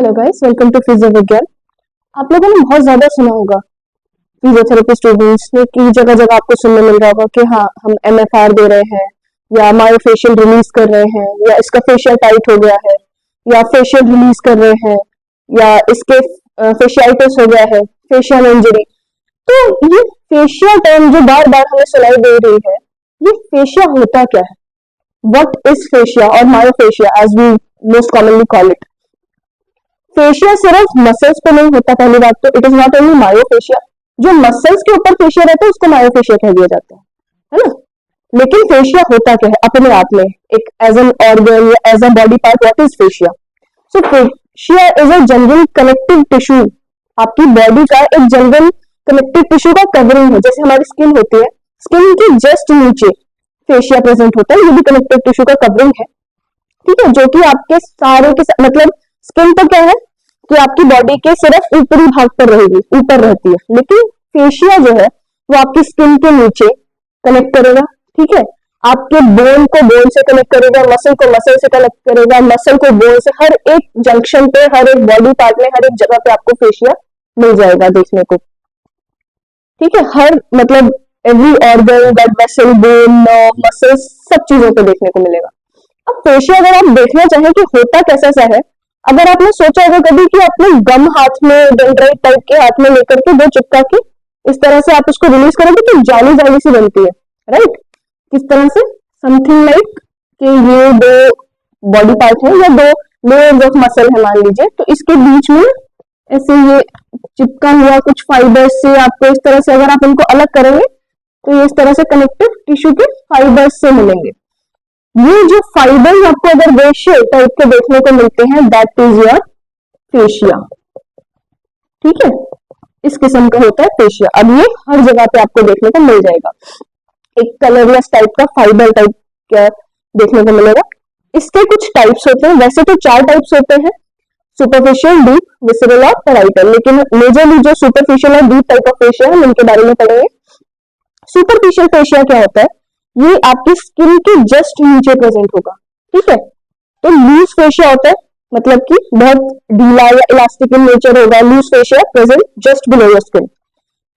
Hello guys, welcome to physio Vigyan. आप लोगों ने बहुत ज्यादा सुना होगा फिजियोथेरेपी स्टूडेंट्स ने कि जगह जगह आपको सुनने मिल रहा होगा कि हाँ हम एमएफआर दे रहे हैं या मायोफेशियल रिलीज कर रहे हैं या इसका फेशियल टाइट हो गया है या फेशियल रिलीज कर रहे हैं या इसके फेशियाइटिस हो गया है, फेशियल इंजरी। तो ये फेशिया टर्म जो बार बार हमें सुनाई दे रही है, ये फेशिया होता क्या है? वट इज फेशिया और myofascia as we most commonly call it? Fascia सिर्फ मसल्स पे नहीं होता। पहली बात तो it is not only myofascia. जो मसल्स के ऊपर फेशिया रहता है उसको मायोफेशिया कह दिया जाता है ना। लेकिन फेशिया होता क्या है अपने आप में, एक एज एन ऑर्गन या as a body part? What is fascia? So fascia is a general connective tissue. आपकी बॉडी का एक जनरल कनेक्टिव टिश्यू का कवरिंग है। जैसे हमारी स्किन होती है, स्किन के जस्ट नीचे फेशिया प्रेजेंट होता है। ये भी कनेक्टिव टिश्यू का कवरिंग है, ठीक है, जो कि आपके सारे के मतलब स्किन तो क्या है कि आपकी बॉडी के सिर्फ ऊपरी भाग पर रहेगी, ऊपर रहती है, लेकिन फेशिया जो है वो आपकी स्किन के नीचे कनेक्ट करेगा, ठीक है। आपके बोन को बोन से कनेक्ट करेगा, मसल को मसल से कनेक्ट करेगा, मसल को बोन से। हर एक जंक्शन पे, हर एक बॉडी पार्ट में, हर एक जगह पे आपको फेशिया मिल जाएगा देखने को, ठीक है। हर मतलब every organ, blood vessel, bone, muscle, सब चीजों पे देखने को मिलेगा। अब फेशिया अगर आप देखना चाहें कि होता कैसा सा है, अगर आपने सोचा होगा कभी कि आपने गम हाथ में, डेंड्राइट टाइप के हाथ में लेकर के दो चिपका के इस तरह से आप उसको रिलीज करोगे तो जाली जाली सी बनती है, राइट? किस तरह से? समथिंग लाइक कि ये दो बॉडी पार्ट है या दो लेयर्स ऑफ मसल है मान लीजिए, तो इसके बीच में ऐसे ये चिपका हुआ कुछ फाइबर्स से आपको इस तरह से अगर आप इनको अलग करेंगे तो ये इस तरह से कनेक्टिव टिश्यू के फाइबर्स से मिलेंगे। ये जो फाइबर आपको अगर रेशियो टाइप के देखने को मिलते हैं, दैट इज योर फेशिया, ठीक है। इस किस्म का होता है फेशिया। अब ये हर जगह पे आपको देखने को मिल जाएगा, एक कलरलेस टाइप का फाइबर टाइप का देखने को मिलेगा। इसके कुछ टाइप्स होते हैं, वैसे तो 4 टाइप्स होते हैं, सुपरफिशियल, डीप, विसरल और पैराइटल। लेकिन मेजरली जो सुपरफिशियल और डीप टाइप ऑफ फेशिया है उनके बारे में पढ़ेंगे। सुपरफिशियल फेशिया क्या होता है? ये आपकी स्किन के जस्ट नीचे प्रेजेंट होगा, ठीक है। तो लूज फेशिया होता है, मतलब कि बहुत ढीला या इलास्टिक इन नेचर होगा। Loose fascia present just below your skin,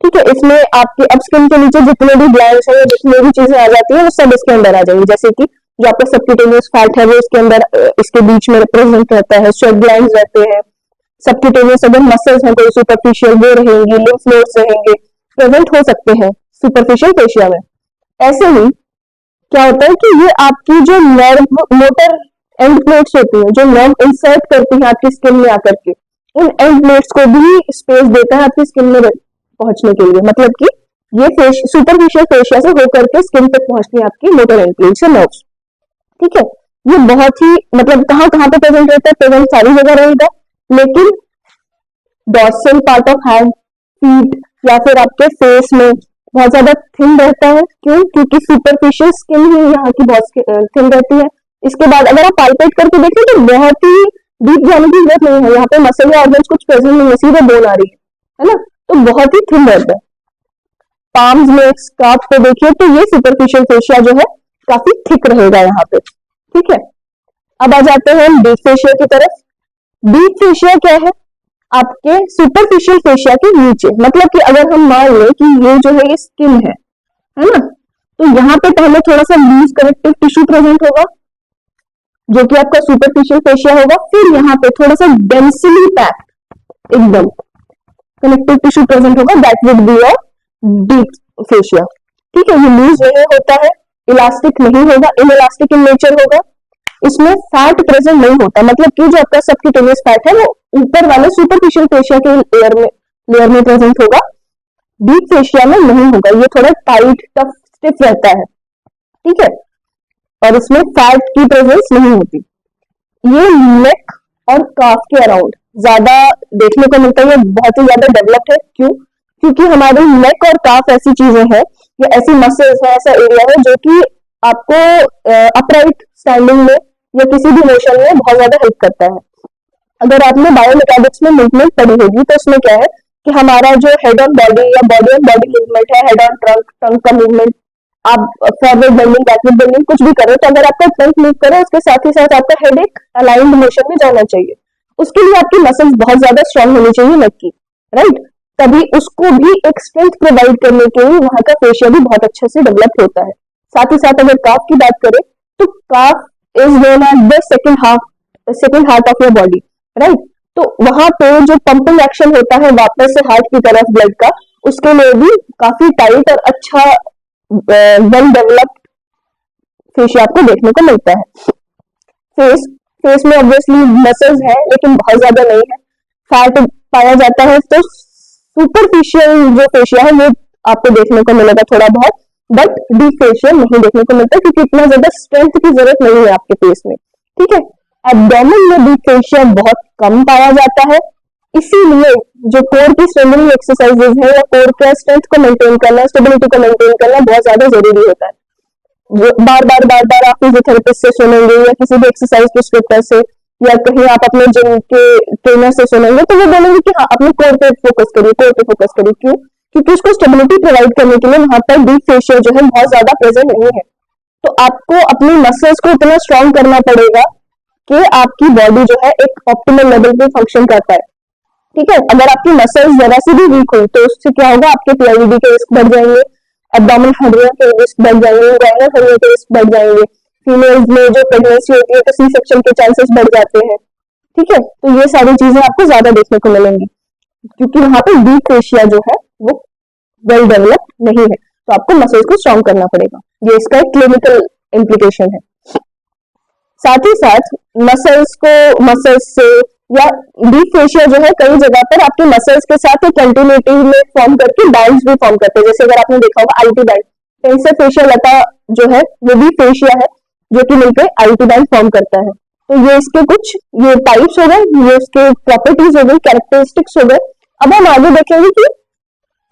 ठीक है। इसमें आपके अब स्किन के नीचे जितने भी ग्लैंड्स हैं, जितनी भी चीजें आ जाती है वो सब इसके अंदर आ जाएंगी। जैसे कि जो आपका सबक्यूटेनियस फैट है वो इसके अंदर इसके बीच में प्रेजेंट रहता है, स्वेट ग्लैंड्स रहते हैं। सबक्यूटेनियस अगर मसल्स हैं कोई सुपरफिशियल वो रहेंगी, लिम्फ नोड्स रहेंगे, प्रेजेंट हो सकते हैं सुपरफिशियल फेशिया में। ऐसे ही क्या होता है कि ये आपकी जो नर्व मोटर एंड प्लेट्स होती हैं, जो नर्व इंसर्ट करती हैं आपकी स्किन में आकर के, उन एंड प्लेट्स को भी स्पेस देता है आपकी स्किन में पहुंचने के लिए। मतलब कि ये सुपरफिशियल फेशिया से होकर के स्किन तक पहुंचती है आपकी मोटर एंड प्लेट्स से नर्व्स, ठीक है। ये बहुत ही मतलब कहाँ कहाँ पे प्रेजेंट रहता है? प्रेजेंट सारी जगह रहेगा, लेकिन dorsal part of hand, feet या फिर आपके फेस में बहुत ज्यादा थिन रहता है। क्यों? क्योंकि सुपरफिशियल स्किन ही यहाँ की बहुत थिन रहती है। इसके बाद अगर आप पाल्पेट करके देखें तो बहुत ही डीप जाने की जरूरत नहीं है, यहाँ पे मसल या ऑर्गन्स कुछ प्रेजेंट नहीं है, सीधे बोन आ रही है ना, तो बहुत ही थिन रहता है। पाम्स में, स्कार्फ पे देखिए तो ये सुपरफिशियल फेशिया जो है काफी थिक रहेगा यहाँ पे, ठीक है। अब आ जाते हैं डीप फेशिया की तरफ। डीप फेशिया क्या है? आपके सुपरफिशियल फेशिया के नीचे, मतलब कि अगर हम मान लें कि ये जो है ये स्किन है ना, तो यहाँ पे पहले थोड़ा सा लूज कनेक्टिव टिश्यू प्रेजेंट होगा जो कि आपका सुपरफिशियल फेशिया होगा। फिर यहाँ पे थोड़ा सा डेंसली पैक्ड एकदम कनेक्टिव टिश्यू प्रेजेंट होगा, that would be your deep fascia, ठीक है। ये लूज नहीं होता है, इलास्टिक नहीं होगा, इनइलास्टिक इन नेचर होगा। इसमें फैट प्रेजेंट नहीं होता, मतलब कि जो आपका सबक्यूटेनियस फैट है वो ऊपर वाले सुपरफिशियल फेशिया के लेयर में प्रेजेंट होगा, डीप फेशिया में नहीं होगा। ये थोड़ा टाइट, टफ, स्टिफ रहता है, ठीक है, और इसमें फैट की प्रेजेंस नहीं होती। ये नेक और काफ के अराउंड ज्यादा देखने को मिलता है, ये बहुत ही ज्यादा डेवलप्ड है। क्यों? क्योंकि हमारी नेक और काफ ऐसी चीजें हैं या ऐसी मसल्स है, ऐसा एरिया है जो कि आपको अपराइट स्टैंडिंग में या किसी भी मोशन में बहुत ज्यादा हेल्प करता है। अगर आपने बायोमेकेनिक्स में मूवमेंट पढ़ी होगी तो उसमें क्या है कि हमारा जो हेड ऑन बॉडी या बॉडी ऑन बॉडी मूवमेंट है, हेड ऑन ट्रंक, ट्रंक का मूवमेंट, आप फॉरवर्ड बेंडिंग, बैकवर्ड बेंडिंग कुछ भी करें तो अगर आपका ट्रंक मूव करे उसके साथ ही साथ आपका हेड एक अलाइंड मोशन में जाना चाहिए। उसके लिए आपकी मसल्स बहुत ज्यादा स्ट्रांग होनी चाहिए लेग की, राइट? तभी उसको भी एक स्ट्रेंथ प्रोवाइड करने के लिए वहां का फेशिया भी बहुत अच्छे से डेवलप होता है। साथ ही साथ अगर काफ की बात करें तो calf is known as the second heart of your body, right? तो वहां पे जो पंपिंग एक्शन होता है वापस से हार्ट की तरफ ब्लड का, उसके लिए भी काफी टाइट और अच्छा वेल डेवलप्ड फेशिया आपको देखने को मिलता है। फेस फेस में ऑब्वियसली मसल्स है लेकिन बहुत ज्यादा नहीं है, फैट पाया जाता है, तो सुपरफिशियल जो फेशिया है वो आपको देखने को मिलेगा थोड़ा बहुत, बट डीप फेशियल नहीं देखने को मिलता क्योंकि इतना ज्यादा स्ट्रेंथ की जरूरत नहीं है आपके फेस में, ठीक है? एब्डोमेन में डीप फेशिया बहुत कम पाया जाता है, इसीलिए जो कोर की स्ट्रेंथनिंग एक्सरसाइजेज है या कोर का स्ट्रेंथ को मेंटेन करना, स्टेबिलिटी को मेंटेन करना बहुत ज्यादा जरूरी होता है। बार बार आप फिजियोथेरेपिस्ट से सुनेंगे या किसी भी एक्सरसाइज प्रिस्क्रिप्टर से या कहीं आप अपने जिम के ट्रेनर से सुनेंगे तो वो बोलेंगे कि हाँ अपने कोर पे फोकस करिए, कोर पे फोकस करिए। क्यों? क्योंकि उसको स्टेबिलिटी प्रोवाइड करने के लिए वहां पर डीप फेशियल जो है बहुत ज्यादा प्रेजेंट नहीं है। तो आपको अपनी मसल्स को इतना स्ट्रांग करना पड़ेगा कि आपकी बॉडी जो है एक ऑप्टिमल लेवल पे फंक्शन कर पाए, ठीक है? अगर आपकी मसल्स जरा सी भी वीक हुई तो उससे क्या होगा, आपके पीआईडी के रिस्क बढ़ जाएंगे, एब्डोमिनल हर्निया के रिस्क बढ़ जाएंगे, वाइनल हर्निया के रिस्क बढ़ जाएंगे, फीमेल्स में जो प्रेगनेंसी होती है तो सी सेक्शन के चांसेस बढ़ जाते हैं, ठीक है? तो ये सारी चीजें आपको ज्यादा देखने को मिलेंगी क्योंकि वहां पे डीप फेशिया जो है वो वेल डेवलप्ड नहीं है, तो आपको मसल्स को स्ट्रांग करना पड़ेगा। ये इसका एक क्लिनिकल इम्प्लीकेशन है। साथ ही साथ मसल्स से या डीप फेशिया जो है कई जगह पर आपके मसल्स के साथ एक कंटिन्यूटी में फॉर्म करके बैंड्स भी फॉर्म करते हैं। जैसे अगर आपने देखा होगा आईटी बैंड, टेंसर फेशिया लता जो है वो भी फेशिया है जो कि मिलकर आईटी बैंड फॉर्म करता है। तो ये इसके कुछ ये टाइप्स हो गए, ये इसके प्रॉपर्टीज हो गई, कैरेक्टरिस्टिक्स हो गए। अब हम आगे देखेंगे कि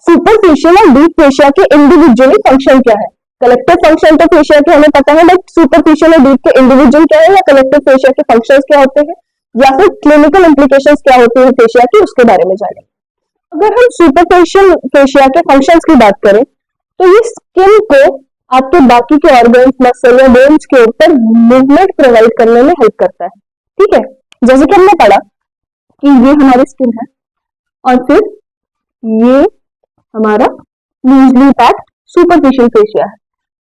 सुपरफिशियल और डीप फेशिया के इंडिविजुअली फंक्शन क्या है। कलेक्टिव फंक्शन तो फेशिया के हमें पता है, बट सुपरफिशियल और डीप के इंडिविजुअल क्या है या कलेक्टिव फेशिया के फंक्शंस क्या होते हैं या फिर क्लिनिकल इंप्लीकेशंस क्या होती है फेशिया की, उसके बारे में जानेंगे। अगर हम सुपरफिशियल फेशिया के फंक्शंस की बात करें तो ये स्किन को आपके बाकी के ऑर्गन्स, मसल या बोन्स के ऊपर मूवमेंट प्रोवाइड करने में हेल्प करता है, ठीक है? जैसे कि हमने पढ़ा कि ये हमारी स्किन है और फिर ये हमारा लूजली पैक्ड सुपरफिशियल फेशिया है,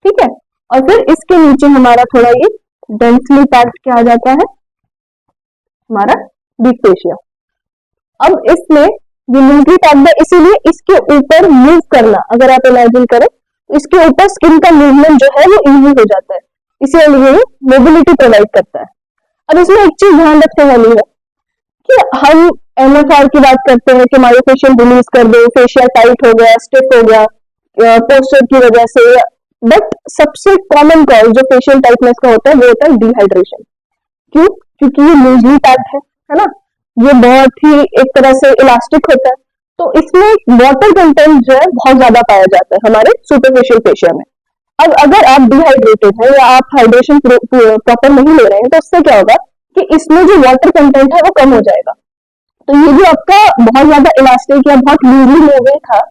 ठीक है? और फिर इसके नीचे हमारा थोड़ा ये डेंसली पैक्ड क्या आ जाता है, हमारा डीप फेशिया। अब इसमें ये लूजली पैक्ड है, इसीलिए इसके ऊपर मूव करना, अगर आप इमेजिन करें इसके ऊपर स्किन का मूवमेंट जो है वो इजी हो जाता है, इसीलिए मोबिलिटी प्रोवाइड करता है। अब इसमें एक चीज ध्यान रखने वाली है कि हम एमएफआर की बात करते हैं कि मायोफेशियल रिलीज कर दो, फेशिया टाइट हो गया, स्टिफ हो गया पोस्चर की वजह से, बट सबसे कॉमन कॉज जो फेशियल टाइटनेस का होता है वो होता है डिहाइड्रेशन। क्यों? क्योंकि ये लूजली पैक्ड है ना, ये बहुत ही एक तरह से इलास्टिक होता है, तो इसमें वाटर कंटेंट जो है बहुत ज्यादा पाया जाता है हमारे सुपरफिशियल फेशिया में। अब अगर आप डिहाइड्रेटेड है या आप हाइड्रेशन प्रॉपर नहीं ले रहे हैं तो उससे क्या होगा कि इसमें जो वाटर कंटेंट है वो कम हो जाएगा, तो ये जो आपका बहुत ज्यादा इलास्टिक या बहुत लूजली मूविंग था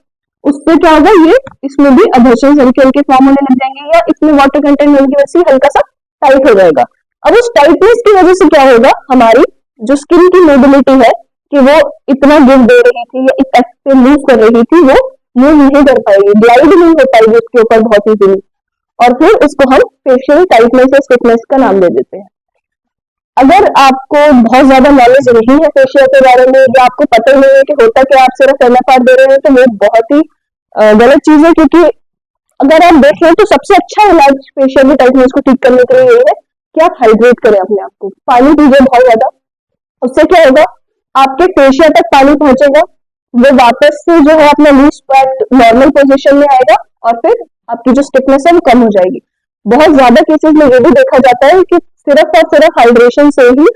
उससे क्या होगा, ये इसमें भी अधेशन हल्के हल्के फॉर्म होने लग जाएंगे या इसमें वाटर कंटेंट होने की वजह से हल्का सा टाइट हो जाएगा। अब उस टाइटनेस की वजह से क्या होगा, हमारी जो स्किन की मोबिलिटी है कि वो इतना गिव दे रही थी या इस से मूव कर रही थी वो मूव नहीं कर पाएगी, ग्लाइड नहीं हो पाएगी उसके ऊपर बहुत इजीली, और फिर उसको हम फेशियल टाइटनेस या स्टिफनेस का नाम दे देते हैं। अगर आपको बहुत ज्यादा नॉलेज नहीं है फेशिया के बारे में या आपको पता ही नहीं है कि होता क्या, आप सिर्फ एमएफआर दे रहे हैं, तो वो बहुत ही गलत चीज है। क्योंकि अगर आप देख लें तो सबसे अच्छा इलाज फेशिया की टाइटनेस को ठीक करने के लिए यही है कि आप हाइड्रेट करें अपने आप को, पानी पीजिए बहुत ज्यादा। उससे क्या होगा, आपके फेशिया तक पानी पहुंचेगा, वो वापस से जो है अपना लूज पैक्ड नॉर्मल पोजीशन में आएगा और फिर आपकी जो स्टिफनेस है वो कम हो जाएगी। बहुत ज्यादा केसेस में ये भी देखा जाता है कि सिर्फ और सिर्फ हाइड्रेशन से ही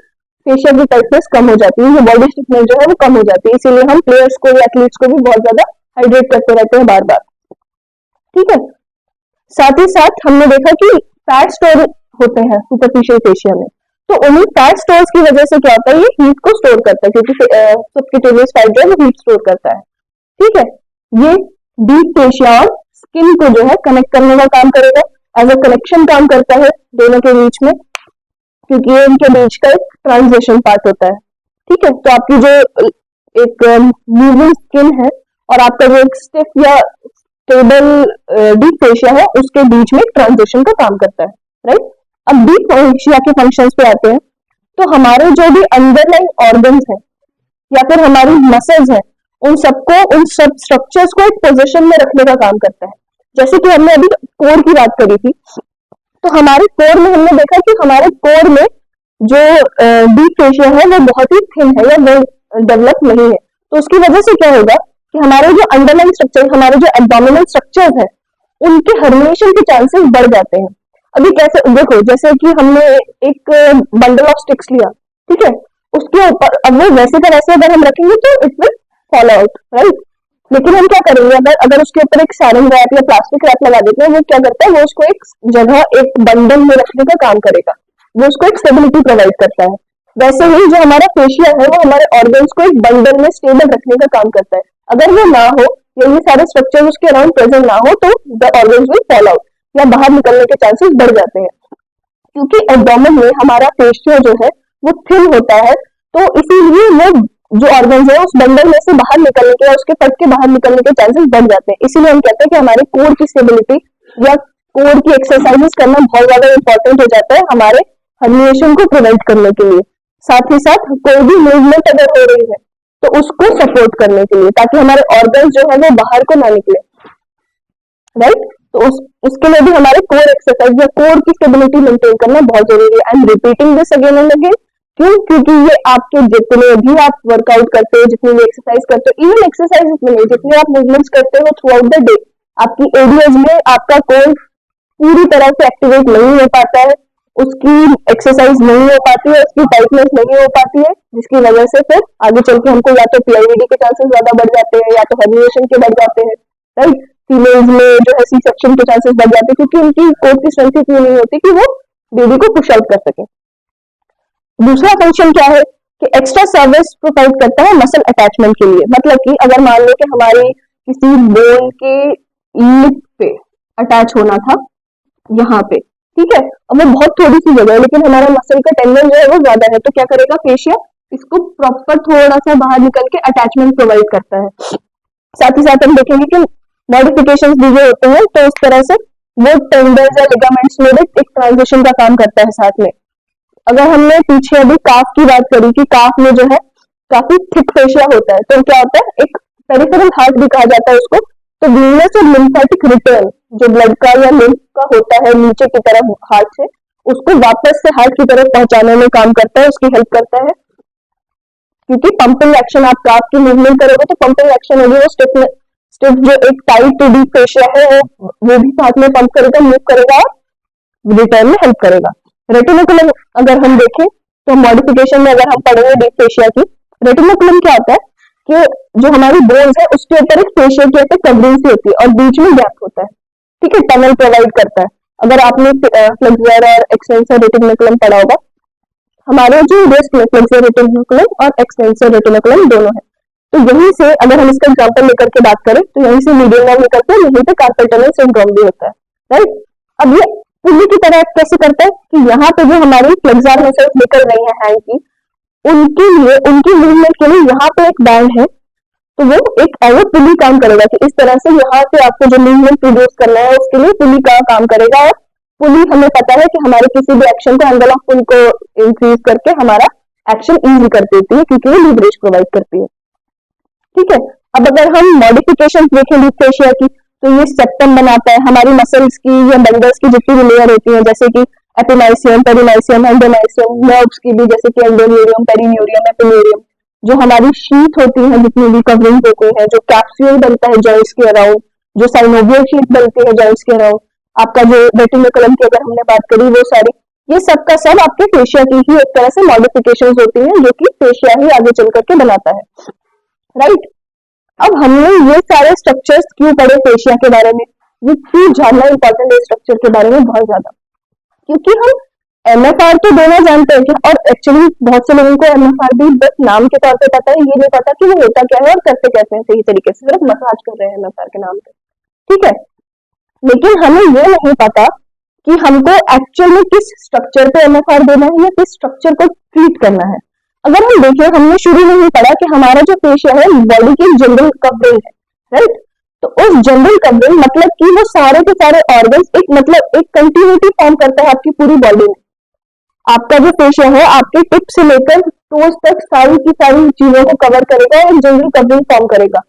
फेशिया की टाइटनेस कम हो जाती है, ये बॉडी स्टिफनेस जो है वो कम हो जाती है। इसीलिए हम प्लेयर्स को या एथलीट्स को भी बहुत ज्यादा हाइड्रेट करते रहते हैं बार बार, ठीक है? साथ ही साथ हमने देखा कि फैट स्टोर होते हैं सुपरफिशियल फेशिया में, तो उन्हीं फैट स्टोर्स की वजह से क्या होता है, ये हीट को स्टोर करता है क्योंकि सबक्यूटेनियस फैट जो है वो हीट स्टोर करता है, ठीक है? ये डीप फेशिया और स्किन को जो है कनेक्ट करने का काम करेगा, एज अ कनेक्शन काम करता है दोनों के बीच में, क्योंकि ये इनके बीच का एक ट्रांजिशन पार्ट होता है। ठीक है, तो आपकी जो एक मूविंग स्किन है और आपका जो एक स्टिफ या स्टेबल डीप फेशिया है उसके बीच में ट्रांजिशन का काम करता है, राइट। अब डीप फेशिया के फंक्शंस पे आते हैं। तो हमारे जो भी अंडरलाइन ऑर्गन्स है या फिर हमारी मसल्स है, उन सबको, उन सब स्ट्रक्चर्स को एक पोजीशन में रखने का काम करता है। जैसे कि हमने अभी कोर की बात करी थी, तो हमारे कोर में हमने देखा कि हमारे कोर में जो डीप फेशिया है वो बहुत ही थिन है या वेल डेवलप नहीं है। तो उसकी वजह से क्या होगा कि हमारे जो अंडरलाइन स्ट्रक्चर, हमारे जो एब्डोमिनल स्ट्रक्चर्स है, उनके हर्निएशन के चांसेस बढ़ जाते हैं। अभी कैसे देखो, जैसे कि हमने एक बंडल ऑफ स्टिक्स लिया, ठीक है, उसके ऊपर अब वो वैसे का वैसे अगर हम रखेंगे तो it will fall out, right. लेकिन हम क्या करेंगे, अगर अगर उसके ऊपर एक सैरिंग रैप या प्लास्टिक रैप लगा देते हैं, वो क्या करता है, वो उसको एक जगह, एक बंडल में रखने का काम करेगा, वो उसको एक स्टेबिलिटी प्रोवाइड करता है। वैसे ही जो हमारा फेशिया है वो हमारे ऑर्गन्स को एक बंडल में स्टेबल रखने का काम करता है। अगर वो ना हो या ये सारे स्ट्रक्चर उसके अराउंड प्रेजेंट ना हो तो the organs will fall out या बाहर निकलने के चांसेस बढ़ जाते हैं। क्योंकि एब्डोमेन में हमारा फेशिया जो है वो थिन होता है, तो इसीलिए वो जो ऑर्गन्स है उस बंडल में से बाहर निकलने के या उसके फट के बाहर निकलने के चांसेस बढ़ जाते हैं। इसीलिए हम कहते हैं कि हमारे कोर की स्टेबिलिटी या कोर की एक्सरसाइजेस करना बहुत ज्यादा इंपॉर्टेंट हो जाता है हमारे हर्निएशन को प्रिवेंट करने के लिए। साथ ही साथ कोई भी मूवमेंट अगर हो रही है तो उसको सपोर्ट करने के लिए, ताकि हमारे ऑर्गन्स जो है वो बाहर को ना निकले, राइट। तो उसके लिए भी हमारे कोर एक्सरसाइज या कोर की स्टेबिलिटी मेंटेन करना बहुत जरूरी है। I am repeating this again and again. क्यों? क्योंकि ये आपके जितने भी आप वर्कआउट करते हो, जितनी भी एक्सरसाइज करते हो, इवन एक्सरसाइज में नहीं, जितने आप मूवमेंट्स करते हो थ्रू आउट द डे, आपकी एरियाज में आपका कोर पूरी तरह से एक्टिवेट नहीं हो पाता है, उसकी एक्सरसाइज नहीं हो पाती है, उसकी टाइटनेस नहीं हो पाती है, जिसकी वजह से फिर आगे चल के हमको या तो पीआईडी के चांसेस ज्यादा बढ़ जाते हैं या तो हर्निएशन के बढ़ जाते हैं, राइट। फीमेल्स में जो है सी सेक्शन के चांसेस बढ़ जाते हैं, क्योंकि उनकी कोर की स्ट्रेंथ इतनी नहीं होती कि वो बेबी को पुश आउट कर सके। दूसरा फंक्शन क्या है कि एक्स्ट्रा सर्विस प्रोवाइड करता है मसल अटैचमेंट के लिए। मतलब कि अगर मान लो कि हमारी किसी बोन के लिप पे अटैच होना था यहाँ पे, ठीक है, अब वो बहुत थोड़ी सी जगह है लेकिन हमारा मसल का टेंडन जो है वो ज्यादा है, तो क्या करेगा फेशिया, इसको प्रॉपर थोड़ा सा बाहर निकल के अटैचमेंट प्रोवाइड करता है। साथ ही साथ हम देखेंगे कि मॉडिफिकेशंस भी जो होते हैं तो इस तरह से वो टेंडन्स या लिगामेंट्स में भी एक ट्रांजिशन का काम करता है साथ में। अगर हमने पीछे अभी काफ की बात करी कि काफ में जो है काफी थिक फेशिया होता है, तो क्या होता है, एक पेरिफेरल हार्ट भी कहा जाता है उसको। तो वीनस और लिम्फेटिक रिटर्न जो ब्लड का या लिम्फ का होता है नीचे की तरफ हार्ट से, उसको वापस से हार्ट की तरफ पहुंचाने में काम करता है, उसकी हेल्प करता है। क्योंकि पंपिंग एक्शन, आप काफ की मूवमेंट करोगे तो पंपिंग एक्शन होगी, वो स्टिफ जो एक टाइट टू डीप फेशिया है वो भी साथ में पंप करेगा, मूव करेगा और रिटर्न में हेल्प करेगा। रेटिनोकुलम अगर हम देखें तो मॉडिफिकेशन में अगर हम पढ़ेंगे डीप फेशिया की, रेटिनोकुलम क्या होता है कि जो हमारी बोन्स है उसके ऊपर एक फेशिया की ऐसे कवरिंग सी होती है और बीच में गैप होता है, ठीक है, टनल प्रोवाइड करता है। अगर आपने फ्लेक्सर और एक्सटेंसर रेटिनोकुलम पढ़ा होगा, हमारे जो रिस्ट में फ्लेक्सर रेटिनोकुलम और एक्सटेंसर रेटिनोकुलम दोनों है, तो यहीं से अगर हम इसका एग्जांपल लेकर के बात करें तो यहीं से मीडियन नर्व निकलते हैं, यहीं पे कार्पल टनल सिंड्रोम भी होता है, राइट। अब ये पुली की तरह कैसे करता है कि यहाँ पे जो हमारी फ्लेक्सर मसल्स निकल रही है हैंड की, उनके लिए, उनकी मूवमेंट के लिए यहाँ पे एक बैंड है, तो वो एक एज पुली काम करेगा कि इस तरह से यहाँ से आपको जो मूवमेंट प्रोड्यूस करना है उसके लिए पुली का काम करेगा। और पुली हमें पता है कि हमारे किसी भी एक्शन को, एंगल ऑफ पुल को इंक्रीज करके हमारा एक्शन इजी कर देती है, क्योंकि वो लीवरेज प्रोवाइड करती है, ठीक है। अब अगर हम मॉडिफिकेशन देखें डीप फेशिया की, तो ये सेप्टम बनाता है, हमारी मसल्स की या बंडल्स की जितनी भी लेयर होती है, जैसे कि एपिमाइसियम, पेरिमाइसियम, एंडोमाइसियम, नर्व्स की भी जैसे कि एंडोन्यूरियम, पेरिन्यूरियम, एपिन्यूरियम, जो हमारी शीट होती है, जितनी भी कवरिंग होती है, जो कैप्सूल बनता है जॉइंट्स के अराउंड, जो साइनोवियल शीट बनती है जॉइंट्स के अराउंड, आपका जो रेटिनोकुलम की अगर हमने बात करी, वो सारी, ये सब का सब आपके फेशिया की ही एक तरह से मॉडिफिकेशंस होती हैं, जो कि फेशिया ही आगे चल करके बनाता है, राइट। अब हमने ये सारे स्ट्रक्चर्स क्यों पढ़े फेशिया के बारे में, ये क्यों जानना इंपॉर्टेंट है स्ट्रक्चर के बारे में बहुत ज्यादा, क्योंकि हम एमएफआर तो दोनों जानते हैं कि, और एक्चुअली बहुत से लोगों को एमएफआर भी बस नाम के तौर पे पता है, ये नहीं पता कि वो होता क्या है और करते कैसे हैं सही तरीके से, सिर्फ मसाज कर रहे हैं एमएफआर के नाम पे, ठीक है। लेकिन हमें ये नहीं पता कि हमको एक्चुअल में किस स्ट्रक्चर पे एमएफआर देना है या किस स्ट्रक्चर को ट्रीट करना है। अगर हम देखें, हमने शुरू में ही पढ़ा कि हमारा जो फेशिया है बॉडी की जनरल कवरिंग है, राइट। तो उस जनरल कवरिंग मतलब कि वो सारे के सारे ऑर्गन्स एक मतलब एक कंटिन्यूटी फॉर्म करता है आपकी पूरी बॉडी में। आपका जो फेशिया है आपके टिप से लेकर टोज तक सारी की सारी चीजों को कवर करेगा और जनरल कवरिंग फॉर्म करेगा।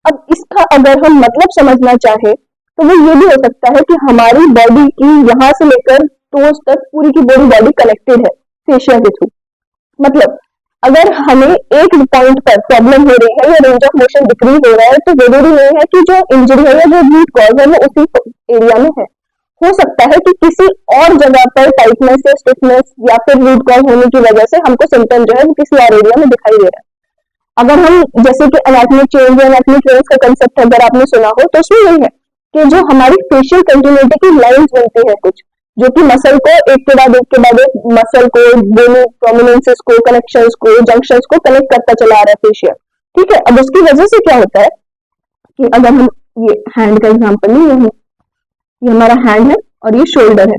अब इसका अगर हम मतलब समझना चाहे तो वो ये भी हो सकता है कि हमारी बॉडी की यहाँ से लेकर टोज तक पूरी की पूरी बॉडी कनेक्टेड है फेशिया के थ्रू। मतलब अगर हमें एक पॉइंट पर प्रॉब्लम हो रही है या रेंज ऑफ मोशन डिक्रीज हो रहा है तो जरूरी नहीं है कि जो इंजरी है या जो रूट कॉज है वो उसी एरिया में है। हो सकता है कि किसी और जगह पर टाइटनेस या स्टिफनेस या फिर रूट कॉज होने की वजह से हमको सिम्टम जो है वो किसी और एरिया में दिखाई दे रहा है। अगर हम जैसे कि एनाटॉमिक चेंज या एनाटॉमिक ट्रेंस का कंसेप्ट अगर आपने सुना हो तो उसमें यही है कि जो हमारी फेशियल कंटिन्यूटी की लाइंस बनती है कुछ, जो कि मसल को एक के बाद एक मसल को दोनों प्रोमिनेंसेस को कनेक्शंस को जंक्शंस को कनेक्ट करता चला आ रहा है फेशियल। ठीक है, अब उसकी वजह से क्या होता है कि अगर हम ये हैंड का एग्जांपल लें, ये हमारा हैंड है और ये शोल्डर है,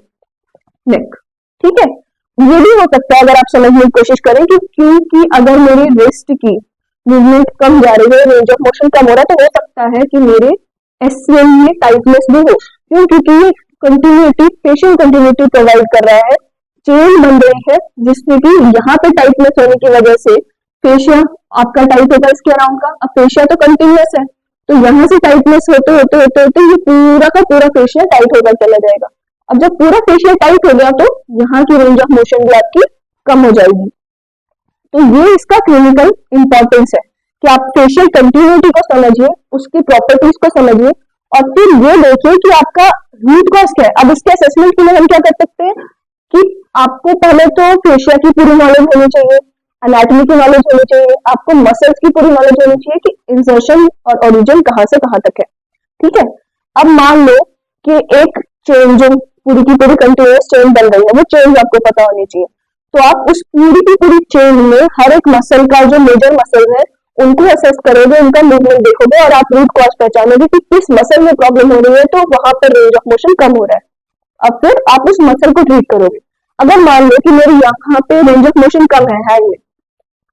नेक। ठीक है, ये भी हो सकता है अगर आप समझने की कोशिश करें कि क्योंकि अगर मेरी रिस्ट की मूवमेंट कम जा रही है, रेंज ऑफ मोशन कम हो रहा है, तो हो सकता है कि मेरे एससीएम में टाइटनेस भी हो। क्यों? क्योंकि ये कंटिन्यूटी फेशियल कंटिन्यूटी प्रोवाइड कर रहा है, चेन बन रही है जिससे कि यहाँ पे टाइटनेस होने की वजह से फेशिया आपका टाइट होगा इसके अराउंड का। अब फेशिया तो कंटिन्यूस है तो यहाँ से टाइटनेस होते होते होते होते ये पूरा का पूरा फेशिया टाइट होकर चला जाएगा। अब जब पूरा फेशिया टाइट हो गया तो यहाँ की रेंज ऑफ मोशन भी आपकी कम हो जाएगी। तो ये इसका क्लिनिकल इंपॉर्टेंस है कि आप फेशियल कंटिन्यूटी को समझिए, उसकी प्रॉपर्टीज को समझिए और फिर ये देखिए कि आपका रूट कॉज क्या है। अब इसके असेसमेंट के लिए हम क्या कर सकते हैं कि आपको पहले तो फेशिया की पूरी नॉलेज होनी चाहिए, एनाटॉमी की नॉलेज होनी चाहिए, आपको मसल्स की पूरी नॉलेज होनी चाहिए कि इंसर्शन और ओरिजिन कहाँ से कहाँ तक है। ठीक है, अब मान लो कि एक चेन जो पूरी की पूरी कंटिन्यूअस चेन बन रही है वो चेन आपको पता होनी चाहिए। तो आप उस पूरी की पूरी चेन में हर एक मसल का जो मेजर मसल है उनको असेस करोगे, उनका मूवमेंट देखोगे और आप रूट कॉज पहचानोगे कि किस मसल में प्रॉब्लम हो रही है तो वहां पर रेंज ऑफ मोशन कम हो रहा है। अब फिर आप उस मसल को ट्रीट करोगे। अगर मान लो कि मेरे यहाँ पे रेंज ऑफ मोशन कम है हैंड में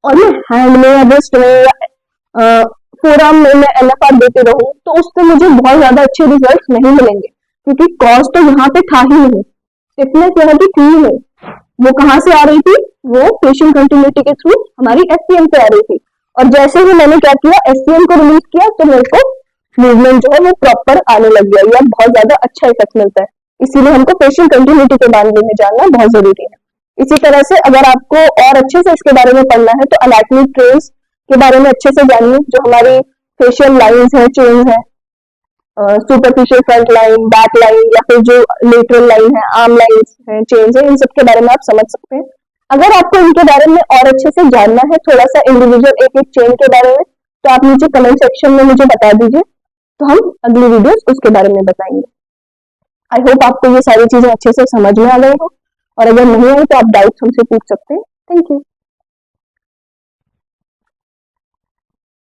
और मैं हैंड में या रिस्ट में या फोरआर्म में मैं एलएफआर देते रहूं तो उससे मुझे बहुत ज्यादा अच्छे रिजल्ट नहीं मिलेंगे क्योंकि कॉज तो यहाँ पे था ही नहीं, स्टिफनेस यहाँ की थी ही नहीं। वो कहाँ से आ रही थी? वो फेशियल कंटिन्यूटी के थ्रू हमारी एससीएम से आ रही थी और जैसे ही मैंने क्या किया एससीएम को रिलीज किया तो मेरे को मूवमेंट जो है वो प्रॉपर आने लग गया या बहुत ज्यादा अच्छा इफेक्ट मिलता है। इसीलिए हमको फेशियल कंटिन्यूटी के बारे में जानना बहुत जरूरी है। इसी तरह से अगर आपको और अच्छे से इसके बारे में पढ़ना है तो एनाटॉमिक ट्रेंस के बारे में अच्छे से जानिए, जो हमारी फेशियल लाइंस है, चेन्स है, superficial front line, back line या फिर जो लेटरल लाइन है, आर्म लाइंस है, चेन्स है, इन सब के बारे में आप समझ सकते हैं। अगर आपको इनके बारे में और अच्छे से जानना है थोड़ा सा इंडिविजुअल एक एक चेन के बारे में तो आप नीचे कमेंट सेक्शन में मुझे बता दीजिए, तो हम अगली वीडियोस उसके बारे में बताएंगे। आई होप आपको ये सारी चीजें अच्छे से समझ में आ गई हो और अगर नहीं आई तो आप डाउट्स हमसे पूछ सकते हैं। Thank you.